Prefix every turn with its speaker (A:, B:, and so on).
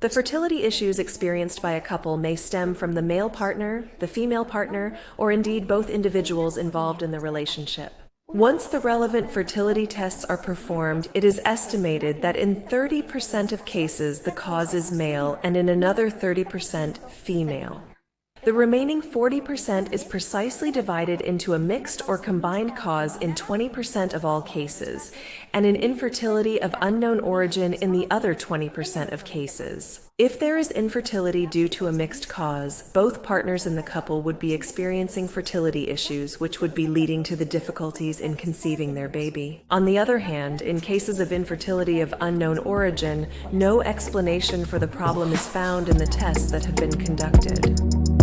A: The fertility issues experienced by a couple may stem from the male partner, the female partner, or indeed both individuals involved in the relationship. Once the relevant fertility tests are performed, it is estimated that in 30% of cases the cause is male and in another 30% female. The remaining 40% is precisely divided into a mixed or combined cause in 20% of all cases, and an infertility of unknown origin in the other 20% of cases. If there is infertility due to a mixed cause, both partners in the couple would be experiencing fertility issues, which would be leading to the difficulties in conceiving their baby. On the other hand, in cases of infertility of unknown origin, no explanation for the problem is found in the tests that have been conducted.